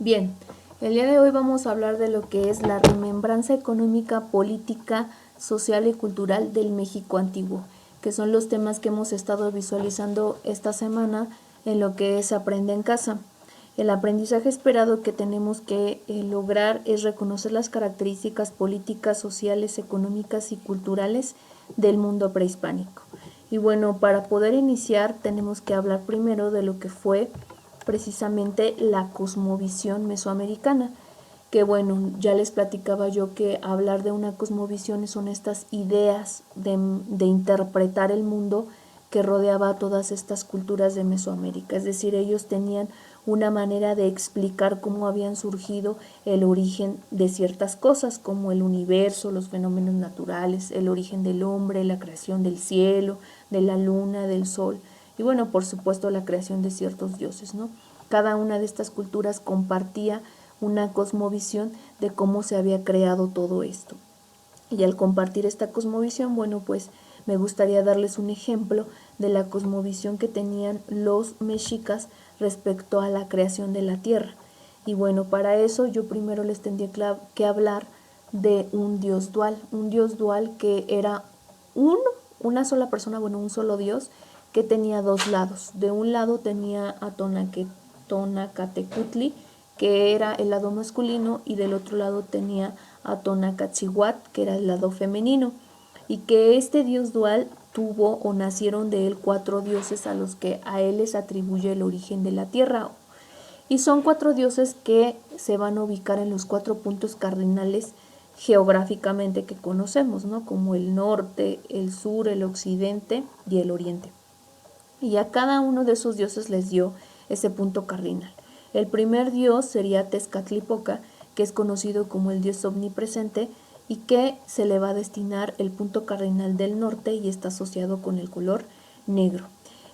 Bien, el día de hoy vamos a hablar de lo que es la remembranza económica, política, social y cultural del México antiguo, que son los temas que hemos estado visualizando esta semana en lo que es Aprende en Casa. El aprendizaje esperado que tenemos que lograr es reconocer las características políticas, sociales, económicas y culturales del mundo prehispánico. Y bueno, para poder iniciar tenemos que hablar primero de lo que fue precisamente la cosmovisión mesoamericana, que bueno, ya les platicaba yo que hablar de una cosmovisión son estas ideas de interpretar el mundo que rodeaba a todas estas culturas de Mesoamérica, es decir, ellos tenían una manera de explicar cómo habían surgido el origen de ciertas cosas, como el universo, los fenómenos naturales, el origen del hombre, la creación del cielo, de la luna, del sol, y bueno, por supuesto la creación de ciertos dioses, ¿no? Cada una de estas culturas compartía una cosmovisión de cómo se había creado todo esto. Y al compartir esta cosmovisión, bueno, pues me gustaría darles un ejemplo de la cosmovisión que tenían los mexicas respecto a la creación de la tierra. Y bueno, para eso yo primero les tendría que hablar de un dios dual que era una sola persona, bueno, un solo dios, que tenía dos lados. De un lado tenía a Tonacatecutli, que era el lado masculino, y del otro lado tenía a Tonacatzihuat, que era el lado femenino, y que este dios dual tuvo o nacieron de él 4 dioses a los que a él les atribuye el origen de la tierra. Y son 4 dioses que se van a ubicar en los 4 puntos cardinales geográficamente que conocemos, ¿no? Como el norte, el sur, el occidente y el oriente. Y a cada uno de esos dioses les dio ese punto cardinal. El primer dios sería Tezcatlipoca, que es conocido como el dios omnipresente y que se le va a destinar el punto cardinal del norte y está asociado con el color negro.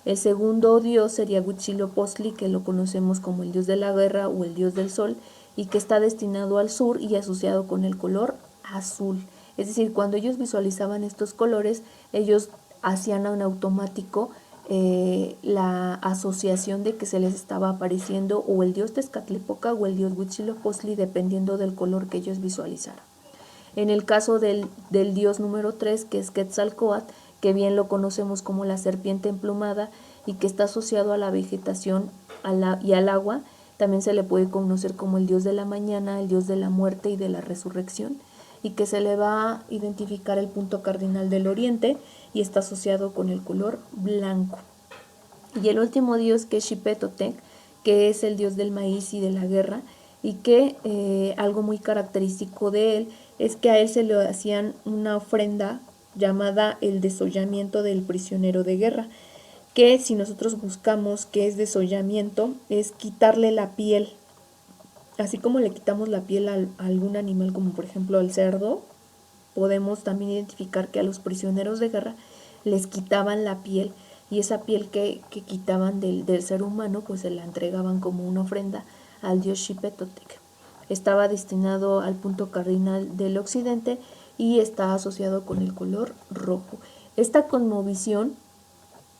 El segundo dios sería Huitzilopochtli, que lo conocemos como el dios de la guerra o el dios del sol, y que está destinado al sur y asociado con el color azul. Es decir, cuando ellos visualizaban estos colores, ellos hacían en automático la asociación de que se les estaba apareciendo o el dios Tezcatlipoca o el dios Huitzilopochtli, dependiendo del color que ellos visualizaran. En el caso del dios número 3, que es Quetzalcóatl, que bien lo conocemos como la serpiente emplumada y que está asociado a la vegetación y al agua, también se le puede conocer como el dios de la mañana, el dios de la muerte y de la resurrección, y que se le va a identificar el punto cardinal del oriente y está asociado con el color blanco. Y el último dios, que es Xipetotec, que es el dios del maíz y de la guerra, y que algo muy característico de él es que a él se le hacían una ofrenda llamada el desollamiento del prisionero de guerra, que si nosotros buscamos qué es desollamiento, es quitarle la piel. Así como le quitamos la piel a algún animal, como por ejemplo al cerdo, podemos también identificar que a los prisioneros de guerra les quitaban la piel, y esa piel que quitaban del ser humano, pues se la entregaban como una ofrenda al dios Xipetotec. Estaba destinado al punto cardinal del occidente y está asociado con el color rojo. Esta cosmovisión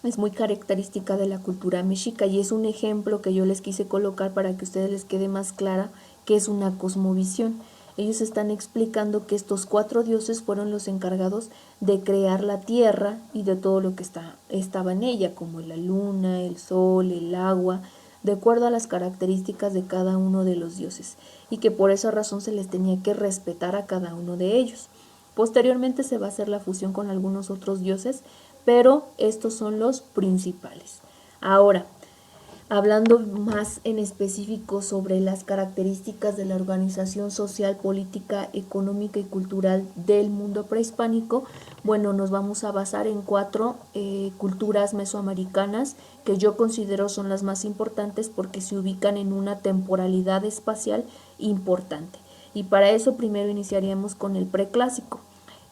es muy característica de la cultura mexica y es un ejemplo que yo les quise colocar para que a ustedes les quede más clara qué es una cosmovisión. Ellos están explicando que estos 4 dioses fueron los encargados de crear la tierra y de todo lo que estaba en ella, como la luna, el sol, el agua, de acuerdo a las características de cada uno de los dioses, y que por esa razón se les tenía que respetar a cada uno de ellos. Posteriormente se va a hacer la fusión con algunos otros dioses, pero estos son los principales. Ahora, hablando más en específico sobre las características de la organización social, política, económica y cultural del mundo prehispánico, bueno, nos vamos a basar en 4 culturas mesoamericanas que yo considero son las más importantes porque se ubican en una temporalidad espacial importante. Y para eso primero iniciaríamos con el preclásico.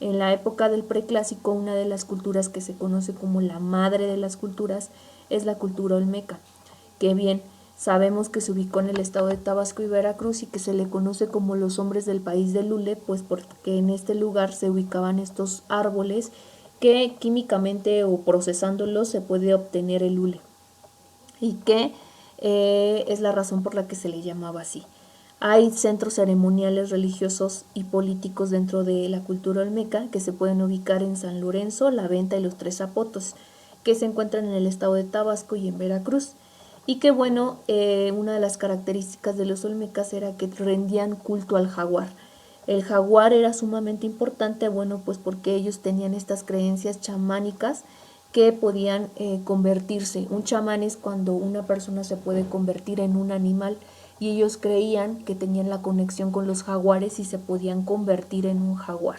En la época del preclásico, una de las culturas que se conoce como la madre de las culturas es la cultura olmeca, que bien sabemos que se ubicó en el estado de Tabasco y Veracruz y que se le conoce como los hombres del país del hule, pues porque en este lugar se ubicaban estos árboles que químicamente o procesándolos se puede obtener el hule, y que es la razón por la que se le llamaba así. Hay centros ceremoniales religiosos y políticos dentro de la cultura olmeca que se pueden ubicar en San Lorenzo, La Venta y Los Tres Zapotos, que se encuentran en el estado de Tabasco y en Veracruz. Y que bueno, una de las características de los olmecas era que rendían culto al jaguar. El jaguar era sumamente importante, bueno, pues porque ellos tenían estas creencias chamánicas que podían convertirse. Un chamán es cuando una persona se puede convertir en un animal, y ellos creían que tenían la conexión con los jaguares y se podían convertir en un jaguar.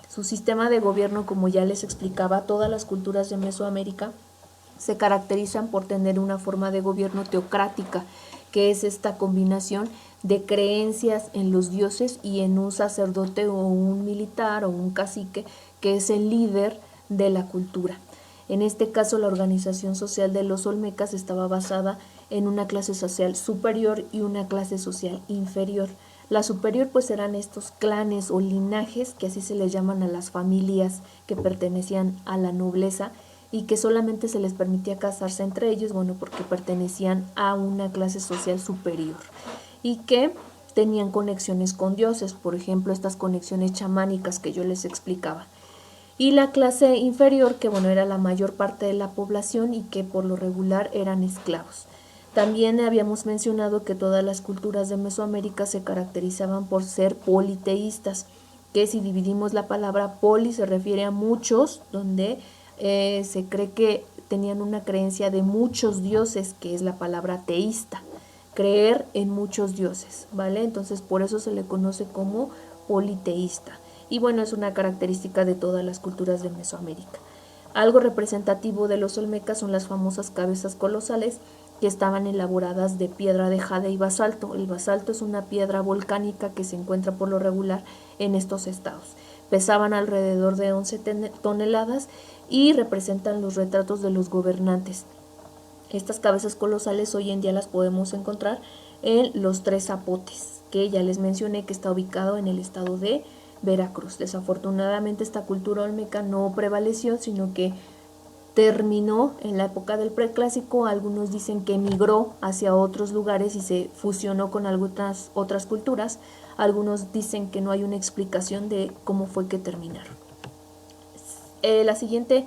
Su sistema de gobierno, como ya les explicaba, todas las culturas de Mesoamérica se caracterizan por tener una forma de gobierno teocrática, que es esta combinación de creencias en los dioses y en un sacerdote o un militar o un cacique que es el líder de la cultura. En este caso, la organización social de los olmecas estaba basada en una clase social superior y una clase social inferior. La superior pues eran estos clanes o linajes, que así se les llaman a las familias que pertenecían a la nobleza y que solamente se les permitía casarse entre ellos, bueno, porque pertenecían a una clase social superior y que tenían conexiones con dioses, por ejemplo, estas conexiones chamánicas que yo les explicaba. Y la clase inferior, que bueno, era la mayor parte de la población y que por lo regular eran esclavos. También habíamos mencionado que todas las culturas de Mesoamérica se caracterizaban por ser politeístas, que si dividimos la palabra poli se refiere a muchos, donde se cree que tenían una creencia de muchos dioses, que es la palabra teísta, creer en muchos dioses, ¿vale? Entonces por eso se le conoce como politeísta. Y bueno, es una característica de todas las culturas de Mesoamérica. Algo representativo de los olmecas son las famosas cabezas colosales, que estaban elaboradas de piedra de jade y basalto. El basalto es una piedra volcánica que se encuentra por lo regular en estos estados. Pesaban alrededor de 11 toneladas y representan los retratos de los gobernantes. Estas cabezas colosales hoy en día las podemos encontrar en Los Tres Zapotes, que ya les mencioné que está ubicado en el estado de Veracruz. Desafortunadamente esta cultura olmeca no prevaleció, sino que terminó en la época del preclásico. Algunos dicen que migró hacia otros lugares y se fusionó con algunas otras culturas. Algunos dicen que no hay una explicación de cómo fue que terminaron. La siguiente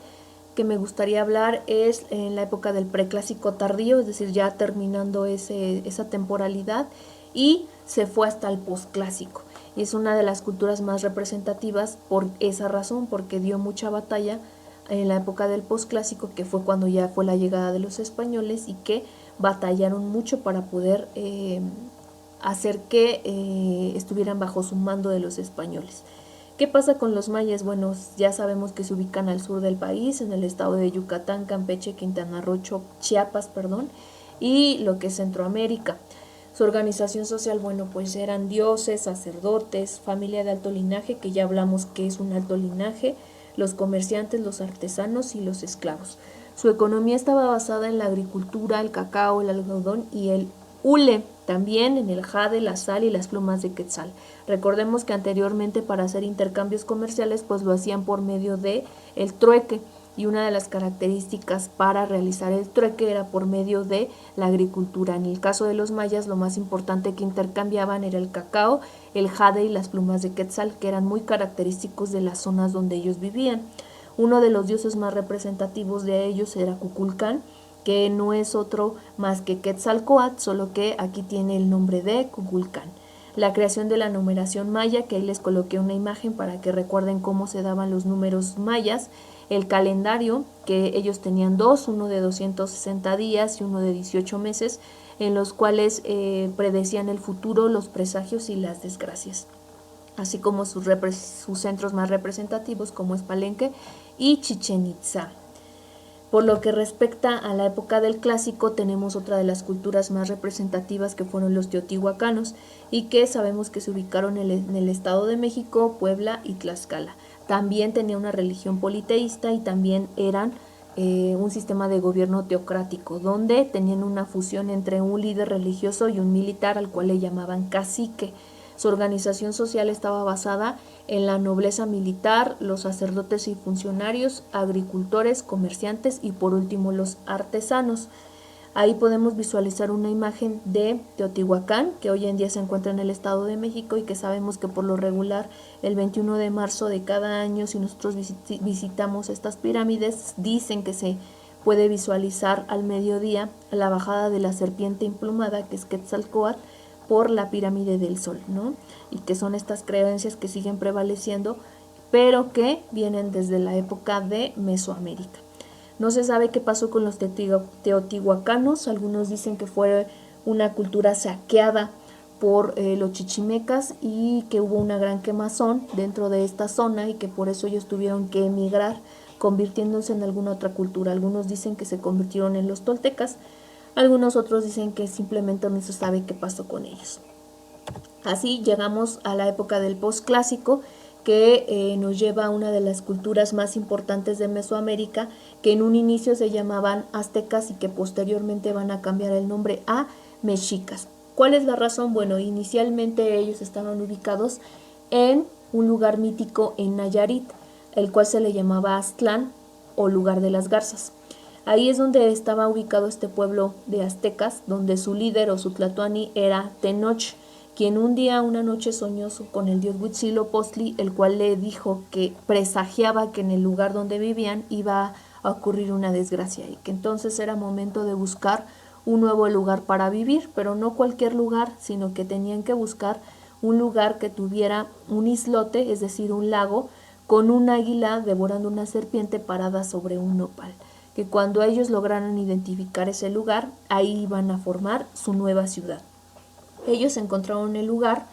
que me gustaría hablar es en la época del preclásico tardío, es decir, ya terminando esa temporalidad, y se fue hasta el posclásico. Y es una de las culturas más representativas por esa razón, porque dio mucha batalla en la época del posclásico, que fue cuando ya fue la llegada de los españoles y que batallaron mucho para poder hacer que estuvieran bajo su mando de los españoles. ¿Qué pasa con los mayas? Bueno, ya sabemos que se ubican al sur del país, en el estado de Yucatán, Campeche, Quintana Roo, Chiapas, y lo que es Centroamérica. Su organización social, bueno, pues eran dioses, sacerdotes, familia de alto linaje, que ya hablamos que es un alto linaje, los comerciantes, los artesanos y los esclavos. Su economía estaba basada en la agricultura, el cacao, el algodón y el hule, también en el jade, la sal y las plumas de quetzal. Recordemos que anteriormente, para hacer intercambios comerciales pues lo hacían por medio de el trueque, y una de las características para realizar el trueque era por medio de la agricultura. En el caso de los mayas, lo más importante que intercambiaban era el cacao, el jade y las plumas de quetzal, que eran muy característicos de las zonas donde ellos vivían. Uno de los dioses más representativos de ellos era Kukulcán, que no es otro más que Quetzalcóatl, solo que aquí tiene el nombre de Kukulcán. La creación de la numeración maya, que ahí les coloqué una imagen para que recuerden cómo se daban los números mayas. El calendario, que ellos tenían dos, uno de 260 días y uno de 18 meses, en los cuales predecían el futuro, los presagios y las desgracias, así como sus centros más representativos, como es Palenque y Chichén Itzá. Por lo que respecta a la época del clásico, tenemos otra de las culturas más representativas, que fueron los teotihuacanos, y que sabemos que se ubicaron en el Estado de México, Puebla y Tlaxcala. También tenía una religión politeísta y también eran un sistema de gobierno teocrático, donde tenían una fusión entre un líder religioso y un militar, al cual le llamaban cacique. Su organización social estaba basada en la nobleza militar, los sacerdotes y funcionarios, agricultores, comerciantes y por último los artesanos. Ahí podemos visualizar una imagen de Teotihuacán, que hoy en día se encuentra en el Estado de México y que sabemos que por lo regular el 21 de marzo de cada año, si nosotros visitamos estas pirámides, dicen que se puede visualizar al mediodía la bajada de la serpiente emplumada, que es Quetzalcóatl, por la pirámide del Sol, ¿no? Y que son estas creencias que siguen prevaleciendo, pero que vienen desde la época de Mesoamérica. No se sabe qué pasó con los teotihuacanos. Algunos dicen que fue una cultura saqueada por los chichimecas y que hubo una gran quemazón dentro de esta zona y que por eso ellos tuvieron que emigrar, convirtiéndose en alguna otra cultura. Algunos dicen que se convirtieron en los toltecas, algunos otros dicen que simplemente no se sabe qué pasó con ellos. Así llegamos a la época del posclásico, que nos lleva a una de las culturas más importantes de Mesoamérica, que en un inicio se llamaban aztecas y que posteriormente van a cambiar el nombre a mexicas. ¿Cuál es la razón? Bueno, inicialmente ellos estaban ubicados en un lugar mítico en Nayarit, el cual se le llamaba Aztlán o lugar de las garzas. Ahí es donde estaba ubicado este pueblo de aztecas, donde su líder o su tlatoani era Tenoch, quien un día, una noche soñó con el dios Huitzilopochtli, el cual le dijo que presagiaba que en el lugar donde vivían iba a ocurrir una desgracia y que entonces era momento de buscar un nuevo lugar para vivir, pero no cualquier lugar, sino que tenían que buscar un lugar que tuviera un islote, es decir, un lago, con un águila devorando una serpiente parada sobre un nopal, que cuando ellos lograran identificar ese lugar, ahí iban a formar su nueva ciudad. Ellos encontraron el lugar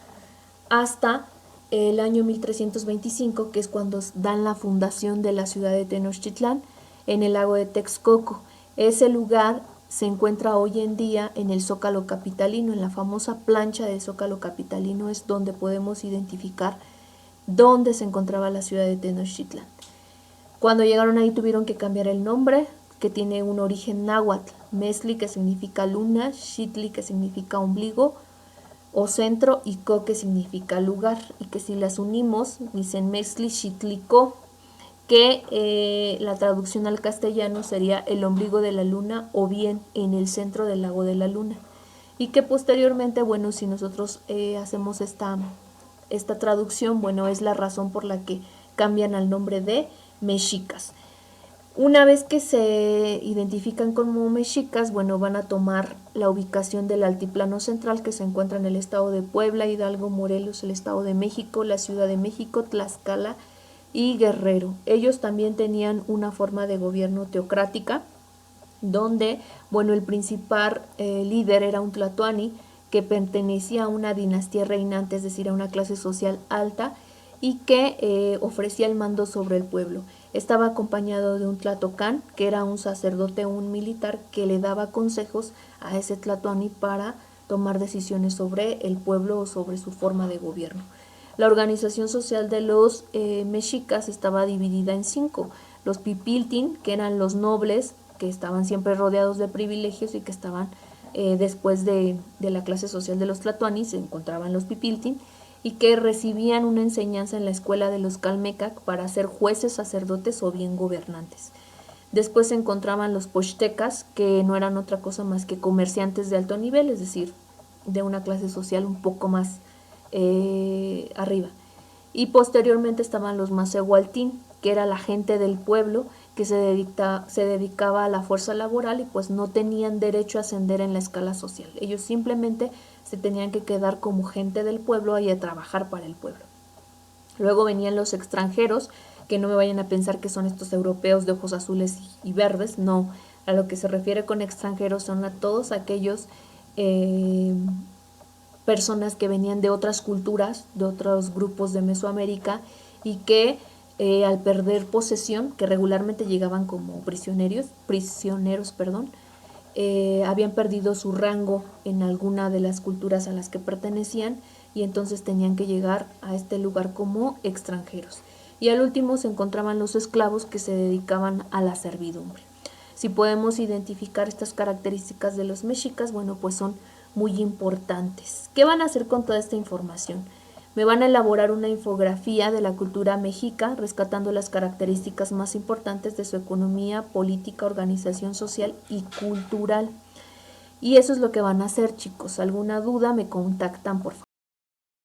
hasta el año 1325, que es cuando dan la fundación de la ciudad de Tenochtitlán en el lago de Texcoco. Ese lugar se encuentra hoy en día en el Zócalo capitalino, en la famosa plancha del Zócalo capitalino es donde podemos identificar dónde se encontraba la ciudad de Tenochtitlán. Cuando llegaron ahí tuvieron que cambiar el nombre, que tiene un origen náhuatl, Mesli, que significa luna, Xitli, que significa ombligo o centro, y Co, que significa lugar, y que si las unimos dicen Mesli Xitlico, que la traducción al castellano sería el ombligo de la luna o bien en el centro del lago de la luna, y que posteriormente, bueno, si nosotros hacemos esta traducción, bueno, es la razón por la que cambian al nombre de mexicas. Una vez que se identifican como mexicas, bueno, van a tomar la ubicación del altiplano central que se encuentra en el estado de Puebla, Hidalgo, Morelos, el estado de México, la Ciudad de México, Tlaxcala y Guerrero. Ellos también tenían una forma de gobierno teocrática, donde, bueno, el principal líder era un tlatoani que pertenecía a una dinastía reinante, es decir, a una clase social alta, y que ofrecía el mando sobre el pueblo. Estaba acompañado de un tlatocán, que era un sacerdote o un militar que le daba consejos a ese tlatoani para tomar decisiones sobre el pueblo o sobre su forma de gobierno. La organización social de los mexicas estaba dividida en 5. Los pipiltin, que eran los nobles, que estaban siempre rodeados de privilegios y que estaban después de la clase social de los tlatoanis, se encontraban los pipiltin, y que recibían una enseñanza en la escuela de los calmecac para ser jueces, sacerdotes o bien gobernantes. Después se encontraban los pochtecas, que no eran otra cosa más que comerciantes de alto nivel, es decir, de una clase social un poco más arriba. Y posteriormente estaban los macehualtín, que era la gente del pueblo que se dedicaba a la fuerza laboral y pues no tenían derecho a ascender en la escala social. Ellos simplemente se tenían que quedar como gente del pueblo y a trabajar para el pueblo. Luego venían los extranjeros, que no me vayan a pensar que son estos europeos de ojos azules y verdes, no. A lo que se refiere con extranjeros son a todos aquellos personas que venían de otras culturas, de otros grupos de Mesoamérica y que al perder posesión, que regularmente llegaban como prisioneros, habían perdido su rango en alguna de las culturas a las que pertenecían y entonces tenían que llegar a este lugar como extranjeros. Y al último se encontraban los esclavos que se dedicaban a la servidumbre. Si podemos identificar estas características de los mexicas, bueno, pues son muy importantes. ¿Qué van a hacer con toda esta información? Me van a elaborar una infografía de la cultura mexica, rescatando las características más importantes de su economía, política, organización social y cultural. Y eso es lo que van a hacer, chicos. ¿Alguna duda? Me contactan, por favor.